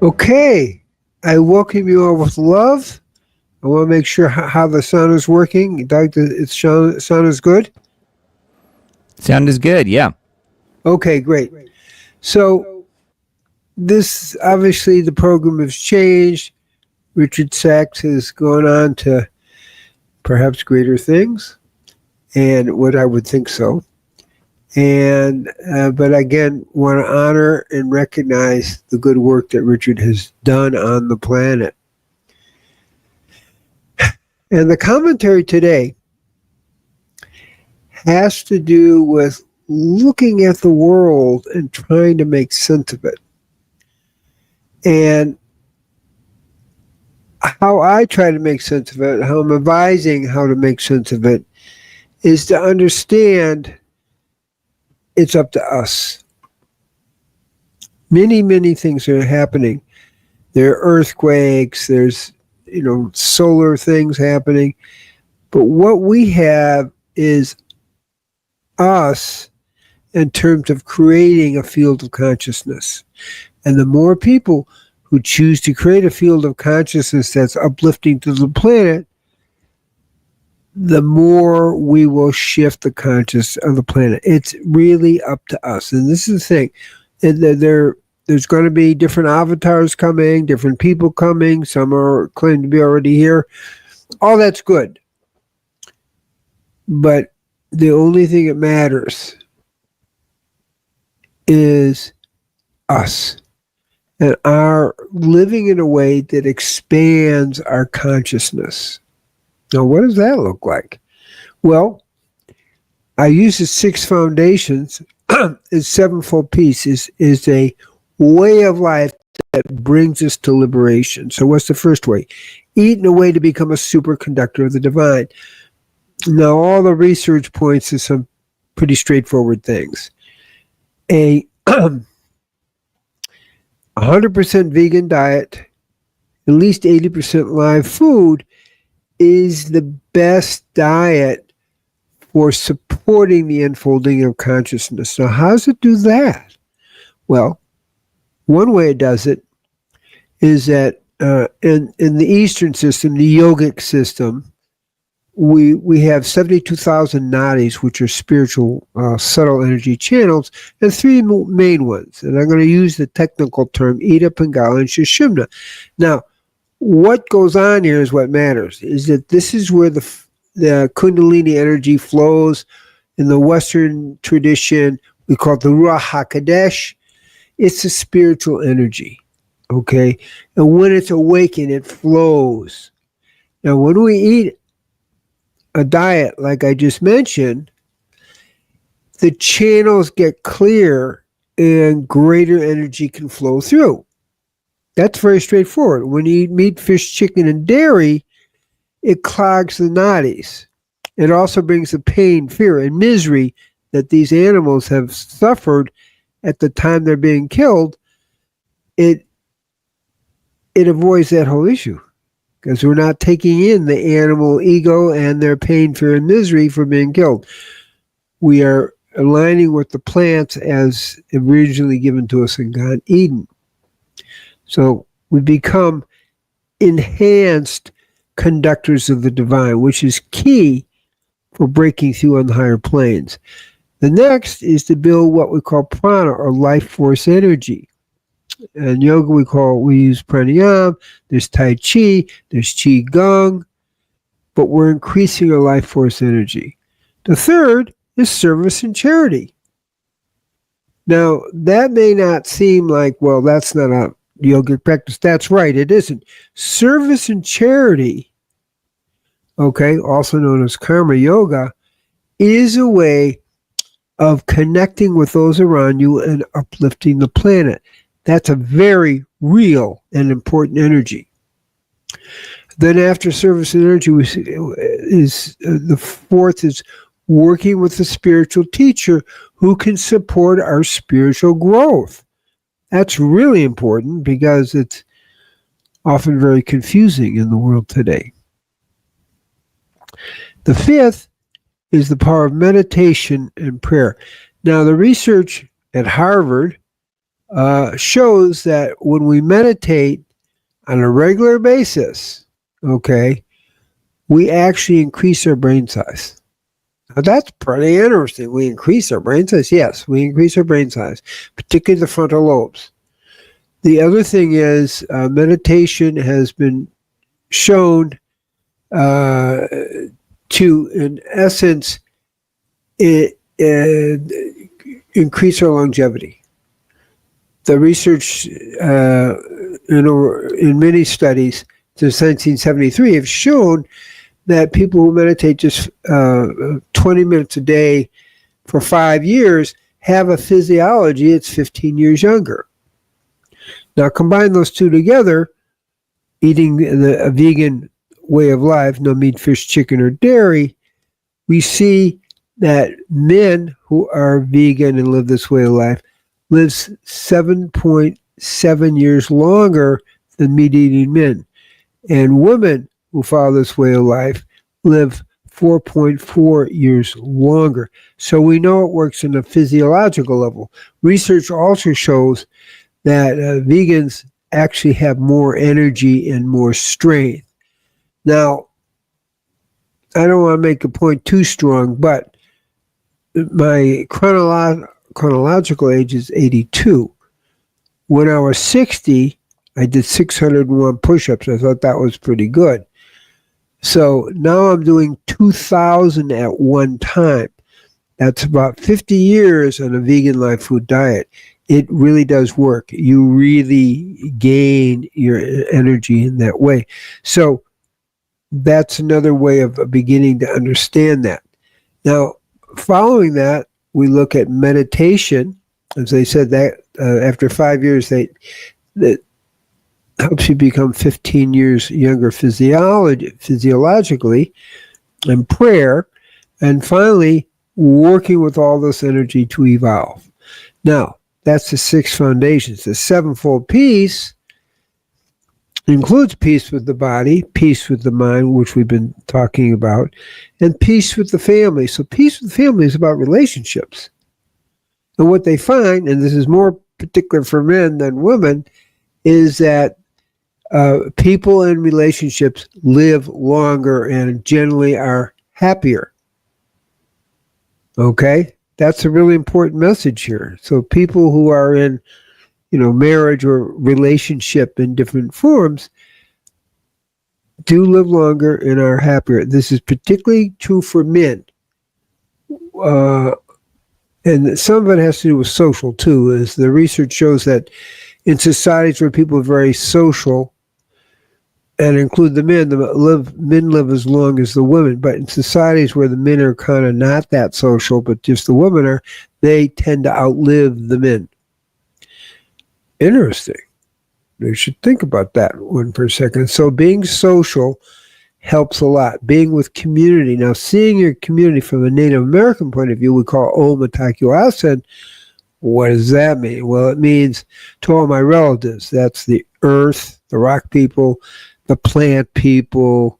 Okay, I welcome you all with love. I want to make sure how the sound is working. Doug, its sound is good? Sound is good, yeah. Okay, great. So, this obviously the program has changed. Richard Sachs has gone on to perhaps greater things, and what I would think so. And but again, want to honor and recognize the good work that Richard has done on the planet. And the commentary today has to do with looking at the world and trying to make sense of it. And how I try to make sense of it, how I'm advising how to make sense of it, is to understand it's up to us. Many, many things are happening. There are earthquakes, there's solar things happening. But what we have is us in terms of creating a field of consciousness. And the more people who choose to create a field of consciousness that's uplifting to the planet, the more we will shift the consciousness of the planet. It's really up to us. And this is the thing. There's going to be different avatars coming, different people coming. Some are claimed to be already here. All that's good. But the only thing that matters is us and our living in a way that expands our consciousness. Now, what does that look like? Well, I use the 6 foundations. It's sevenfold peace is a way of life that brings us to liberation. So what's the first way? Eat in a way to become a superconductor of the divine. Now, all the research points to some pretty straightforward things. A 100% vegan diet, at least 80% live food, is the best diet for supporting the unfolding of consciousness. Now, how does it do that? Well, one way it does it is that in the Eastern system, the yogic system, we have 72,000 nadis, which are spiritual subtle energy channels, and 3 main ones. And I'm going to use the technical term Ida, Pingala, and Sushumna. Now, what goes on here is what matters, is that this is where the Kundalini energy flows. In the Western tradition, we call it the Ruach HaKodesh. It's a spiritual energy, okay? And when it's awakened, it flows. Now, when we eat a diet like I just mentioned, the channels get clear and greater energy can flow through. That's very straightforward. When you eat meat, fish, chicken, and dairy, it clogs the nadis. It also brings the pain, fear, and misery that these animals have suffered at the time they're being killed. It avoids that whole issue, because we're not taking in the animal ego and their pain, fear, and misery for being killed. We are aligning with the plants as originally given to us in God Eden. So we become enhanced conductors of the divine, which is key for breaking through on the higher planes. The next is to build what we call prana, or life force energy. In yoga, we use pranayama, there's tai chi, there's qi gong, but we're increasing our life force energy. The third is service and charity. Now, that may not seem like, well, that's not a yogic practice. That's right, it isn't. Service and charity, okay, also known as karma yoga, is a way of connecting with those around you and uplifting the planet. That's a very real and important energy. Then after service and energy is the fourth is working with a spiritual teacher who can support our spiritual growth. That's really important because it's often very confusing in the world today. The fifth is the power of meditation and prayer. Now, the research at Harvard shows that when we meditate on a regular basis, okay, we actually increase our brain size. Now, that's pretty interesting. We increase our brain size? Yes, we increase our brain size, particularly the frontal lobes. The other thing is meditation has been shown to, in essence, increase our longevity. The research in many studies since 1973 have shown that people who meditate just 20 minutes a day for 5 years have a physiology that's 15 years younger. Now combine those two together, eating a vegan way of life, no meat, fish, chicken, or dairy, we see that men who are vegan and live this way of life lives 7.7 years longer than meat-eating men. And women who follow this way of life live 4.4 years longer. So we know it works on a physiological level. Research also shows that vegans actually have more energy and more strength. Now, I don't want to make a point too strong, but my chronological age is 82. When I was 60, I did 601 push-ups. I thought that was pretty good. So now I'm doing 2,000 at one time. That's about 50 years on a vegan live food diet. It really does work. You really gain your energy in that way. So that's another way of beginning to understand that. Now, following that, we look at meditation. As I said, that after 5 years, that helps you become 15 years younger physiologically, and prayer, and finally, working with all this energy to evolve. Now, that's the 6 foundations. The sevenfold peace includes peace with the body, peace with the mind, which we've been talking about, and peace with the family. So peace with the family is about relationships. And what they find, and this is more particular for men than women, is that people in relationships live longer and generally are happier. Okay? That's a really important message here. So people who are in, marriage or relationship in different forms do live longer and are happier. This is particularly true for men. And some of it has to do with social too, as the research shows that in societies where people are very social, and include the men, men live as long as the women. But in societies where the men are kind of not that social, but just the women are, they tend to outlive the men. Interesting. You should think about that one for a second. So being social helps a lot. Being with community. Now, seeing your community from a Native American point of view, we call Omatakuasen. What does that mean? Well, it means to all my relatives. That's the earth, the rock people, the plant people,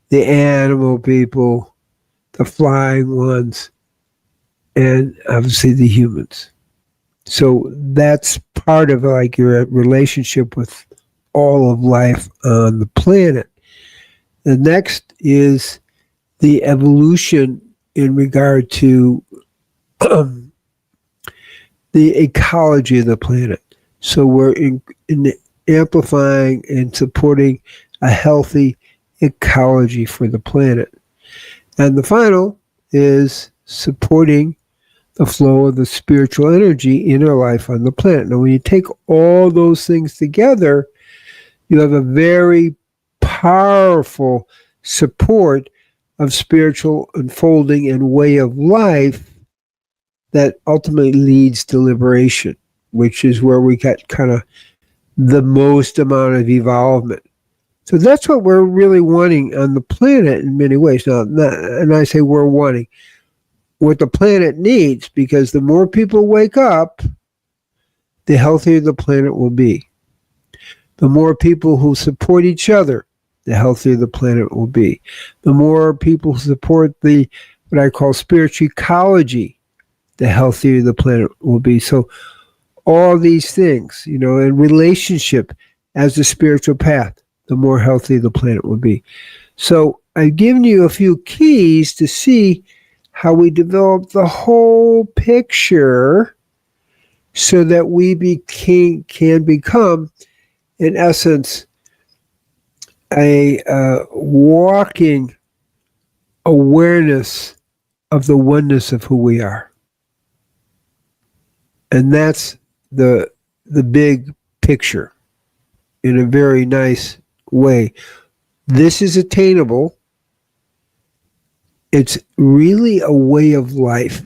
the animal people, the flying ones, and obviously the humans. So that's part of like your relationship with all of life on the planet. The next is the evolution in regard to the ecology of the planet. So we're in amplifying and supporting a healthy ecology for the planet. And the final is supporting the flow of the spiritual energy in our life on the planet. Now, when you take all those things together, you have a very powerful support of spiritual unfolding and way of life that ultimately leads to liberation, which is where we get kind of the most amount of evolvement. So that's what we're really wanting on the planet in many ways. Now, and I say we're wanting what the planet needs, because the more people wake up, the healthier the planet will be. The more people who support each other, the healthier the planet will be. The more people who support the, what I call spiritual ecology, the healthier the planet will be. So all these things, and relationship as the spiritual path, the more healthy the planet will be. So I've given you a few keys to see how we develop the whole picture so that we can become, in essence, a walking awareness of the oneness of who we are. And that's the big picture in a very nice way. This is attainable. It's really a way of life.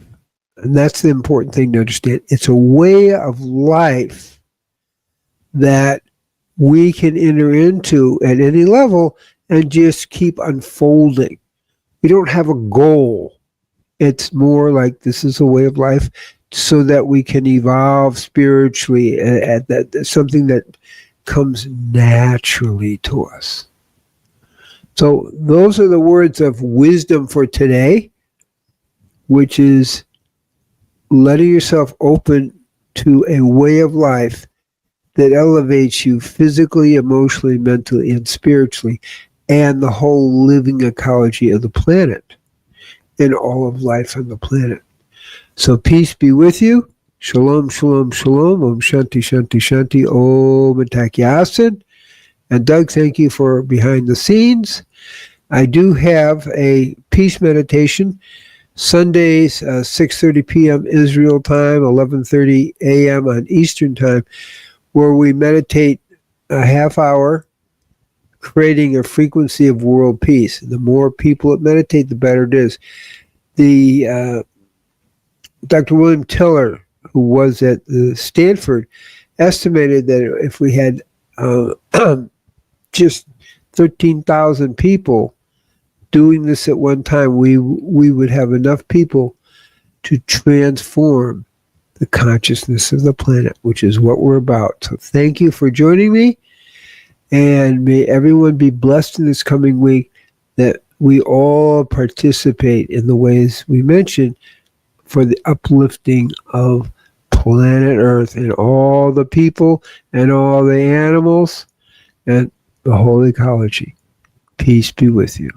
And that's the important thing to understand. It's a way of life that we can enter into at any level and just keep unfolding. We don't have a goal. It's more like this is a way of life so that we can evolve spiritually at that, something that comes naturally to us. So those are the words of wisdom for today, which is letting yourself open to a way of life that elevates you physically, emotionally, mentally, and spiritually, and the whole living ecology of the planet and all of life on the planet. So peace be with you. Shalom, shalom, shalom. Om Shanti, Shanti, Shanti. Om Tathyasin. And Doug, thank you for behind the scenes. I do have a peace meditation Sundays, 6:30 p.m. Israel time, 11:30 a.m. on Eastern time, where we meditate a half hour, creating a frequency of world peace. The more people that meditate, the better it is. The Dr. William Tiller, who was at Stanford, estimated that if we had just 13,000 people doing this at one time, we would have enough people to transform the consciousness of the planet, which is what we're about. So thank you for joining me, and may everyone be blessed in this coming week, that we all participate in the ways we mentioned for the uplifting of planet Earth and all the people and all the animals and the whole ecology. Peace be with you.